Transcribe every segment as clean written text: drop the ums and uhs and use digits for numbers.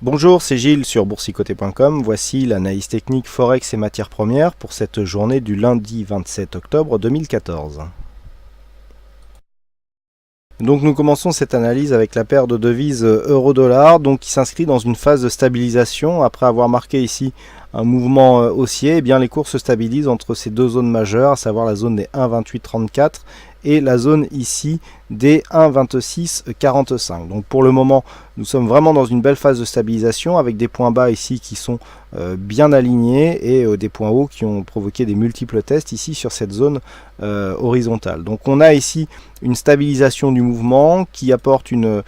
Bonjour, c'est Gilles sur boursicoté.com. Voici l'analyse technique Forex et matières premières pour cette journée du lundi 27 octobre 2014. Donc nous commençons cette analyse avec la paire de devises euro-dollar, donc qui s'inscrit dans une phase de stabilisation après avoir marqué ici un mouvement haussier. Eh bien les cours se stabilisent entre ces deux zones majeures, à savoir la zone des 1,2834 et la zone ici des 1,2645. Donc pour le moment, nous sommes vraiment dans une belle phase de stabilisation avec des points bas ici qui sont bien alignés et des points hauts qui ont provoqué des multiples tests ici sur cette zone horizontale. Donc on a ici une stabilisation du mouvement qui apporte une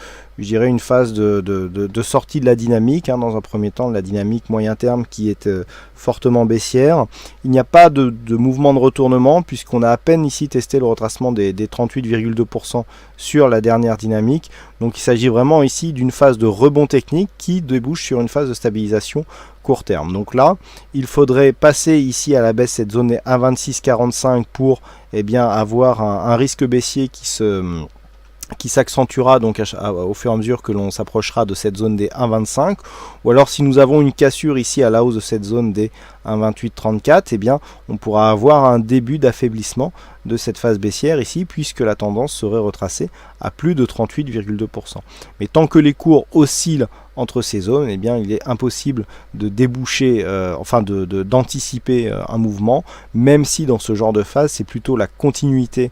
phase de sortie de la dynamique, dans un premier temps, la dynamique moyen terme qui est fortement baissière. Il n'y a pas de mouvement de retournement puisqu'on a à peine ici testé le retracement des 38,2% sur la dernière dynamique. Donc il s'agit vraiment ici d'une phase de rebond technique qui débouche sur une phase de stabilisation court terme. Donc là, il faudrait passer ici à la baisse cette zone des 1,2645 pour avoir un risque baissier qui s'accentuera donc au fur et à mesure que l'on s'approchera de cette zone des 1,25, ou alors si nous avons une cassure ici à la hausse de cette zone des 1,2834, on pourra avoir un début d'affaiblissement de cette phase baissière ici, puisque la tendance serait retracée à plus de 38,2%. Mais tant que les cours oscillent entre ces zones, il est impossible de déboucher, d'anticiper un mouvement, même si dans ce genre de phase, c'est plutôt la continuité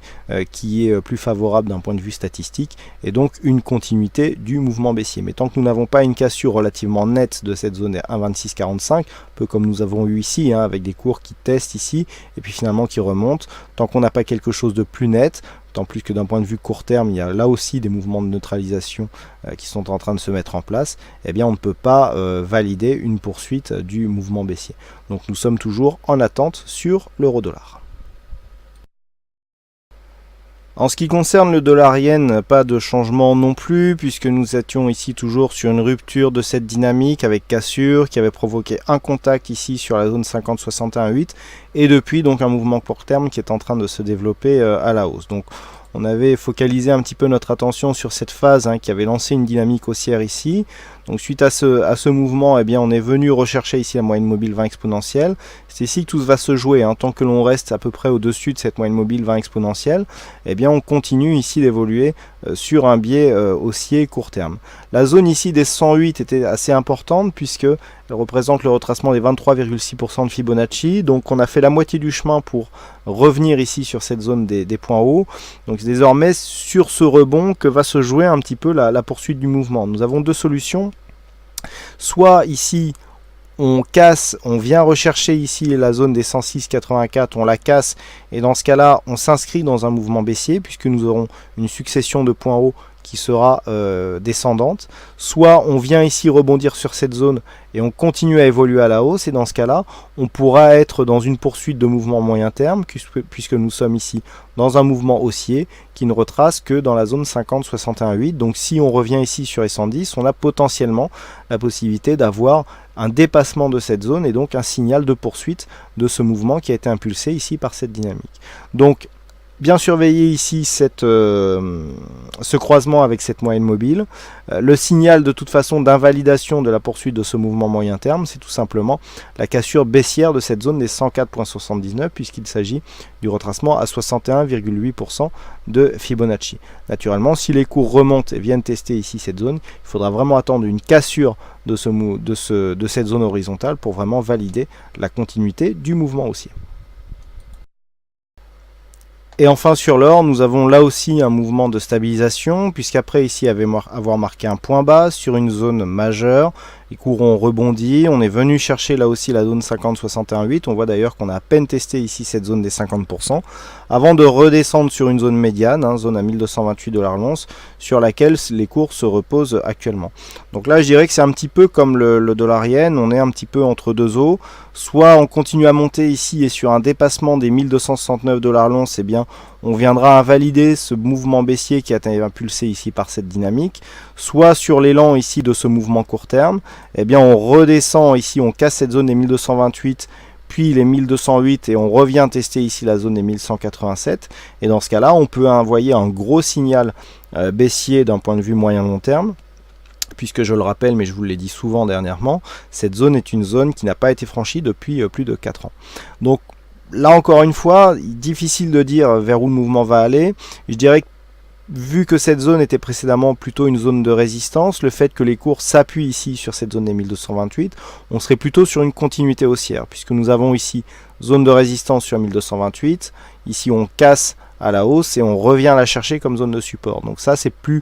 qui est plus favorable d'un point de vue statistique, et donc une continuité du mouvement baissier. Mais tant que nous n'avons pas une cassure relativement nette de cette zone des 1,2645, un peu comme nous avons eu ici, avec des cours qui testent ici, et puis finalement qui remontent, tant qu'on n'a pas quelque chose de plus net, tant plus que d'un point de vue court terme, il y a là aussi des mouvements de neutralisation qui sont en train de se mettre en place, on ne peut pas valider une poursuite du mouvement baissier. Donc nous sommes toujours en attente sur l'euro-dollar. En ce qui concerne le dollar-yen, pas de changement non plus, puisque nous étions ici toujours sur une rupture de cette dynamique avec cassure qui avait provoqué un contact ici sur la zone 50,61,8 et depuis donc un mouvement court terme qui est en train de se développer à la hausse. Donc on avait focalisé un petit peu notre attention sur cette phase qui avait lancé une dynamique haussière ici. Donc suite à ce mouvement, on est venu rechercher ici la moyenne mobile 20 exponentielle. C'est ici que tout va se jouer. Tant que l'on reste à peu près au-dessus de cette moyenne mobile 20 exponentielle, on continue ici d'évoluer sur un biais haussier court terme. La zone ici des 108 était assez importante puisque elle représente le retracement des 23,6% de Fibonacci. Donc on a fait la moitié du chemin pour revenir ici sur cette zone des points hauts. Donc c'est désormais sur ce rebond que va se jouer un petit peu la poursuite du mouvement. Nous avons deux solutions. Soit ici on casse, on vient rechercher ici la zone des 106,84, on la casse et dans ce cas là on s'inscrit dans un mouvement baissier puisque nous aurons une succession de points hauts qui sera descendante. Soit on vient ici rebondir sur cette zone et on continue à évoluer à la hausse, et dans ce cas là on pourra être dans une poursuite de mouvement moyen terme puisque nous sommes ici dans un mouvement haussier qui ne retrace que dans la zone 50,61,8. Donc si on revient ici sur les 110, on a potentiellement la possibilité d'avoir un dépassement de cette zone et donc un signal de poursuite de ce mouvement qui a été impulsé ici par cette dynamique. Donc bien surveiller ici ce croisement avec cette moyenne mobile. Le signal de toute façon d'invalidation de la poursuite de ce mouvement moyen terme, c'est tout simplement la cassure baissière de cette zone des 104,79 puisqu'il s'agit du retracement à 61,8% de Fibonacci. Naturellement, si les cours remontent et viennent tester ici cette zone, il faudra vraiment attendre une cassure de cette zone horizontale pour vraiment valider la continuité du mouvement haussier. Et enfin sur l'or, nous avons là aussi un mouvement de stabilisation, puisqu'après ici avoir marqué un point bas sur une zone majeure, les cours ont rebondi, on est venu chercher là aussi la zone 50,61,8, on voit d'ailleurs qu'on a à peine testé ici cette zone des 50%, avant de redescendre sur une zone médiane, zone à 1228 $ l'once, sur laquelle les cours se reposent actuellement. Donc là je dirais que c'est un petit peu comme le dollar-yen, on est un petit peu entre deux eaux, soit on continue à monter ici et sur un dépassement des 1269 $ l'once, on viendra invalider ce mouvement baissier qui a été impulsé ici par cette dynamique, soit sur l'élan ici de ce mouvement court terme, on redescend ici, on casse cette zone des 1228, puis les 1208 et on revient tester ici la zone des 1187, et dans ce cas là on peut envoyer un gros signal baissier d'un point de vue moyen long terme puisque je le rappelle, mais je vous l'ai dit souvent dernièrement, cette zone est une zone qui n'a pas été franchie depuis plus de 4 ans. Donc là encore une fois, difficile de dire vers où le mouvement va aller. Je dirais que vu que cette zone était précédemment plutôt une zone de résistance, le fait que les cours s'appuient ici sur cette zone des 1228, on serait plutôt sur une continuité haussière, puisque nous avons ici zone de résistance sur 1228, ici on casse à la hausse et on revient la chercher comme zone de support. Donc ça c'est plus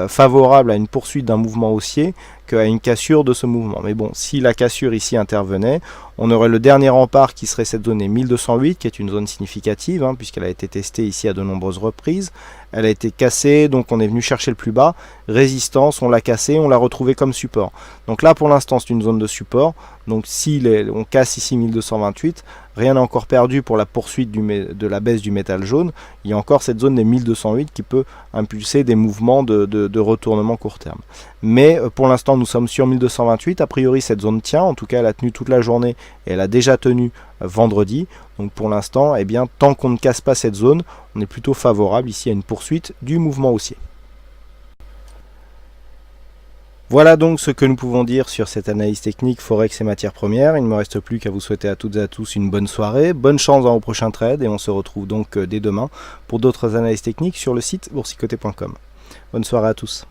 favorable à une poursuite d'un mouvement haussier qu'à une cassure de ce mouvement. Mais bon, si la cassure ici intervenait, on aurait le dernier rempart qui serait cette zone des 1208, qui est une zone significative, puisqu'elle a été testée ici à de nombreuses reprises. Elle a été cassée, donc on est venu chercher le plus bas. Résistance, on l'a cassée, on l'a retrouvée comme support. Donc là pour l'instant c'est une zone de support. Donc si on casse ici 1228, rien n'est encore perdu pour la poursuite de la baisse du métal jaune. Il y a encore cette zone des 1208 qui peut impulser des mouvements de retournement court terme. Mais pour l'instant nous sommes sur 1228, a priori cette zone tient, en tout cas elle a tenu toute la journée et elle a déjà tenu vendredi. Donc pour l'instant, eh bien, tant qu'on ne casse pas cette zone, on est plutôt favorable ici à une poursuite du mouvement haussier. Voilà donc ce que nous pouvons dire sur cette analyse technique Forex et matières premières. Il ne me reste plus qu'à vous souhaiter à toutes et à tous une bonne soirée, bonne chance dans vos prochains trades et on se retrouve donc dès demain pour d'autres analyses techniques sur le site boursicoté.com. Bonne soirée à tous.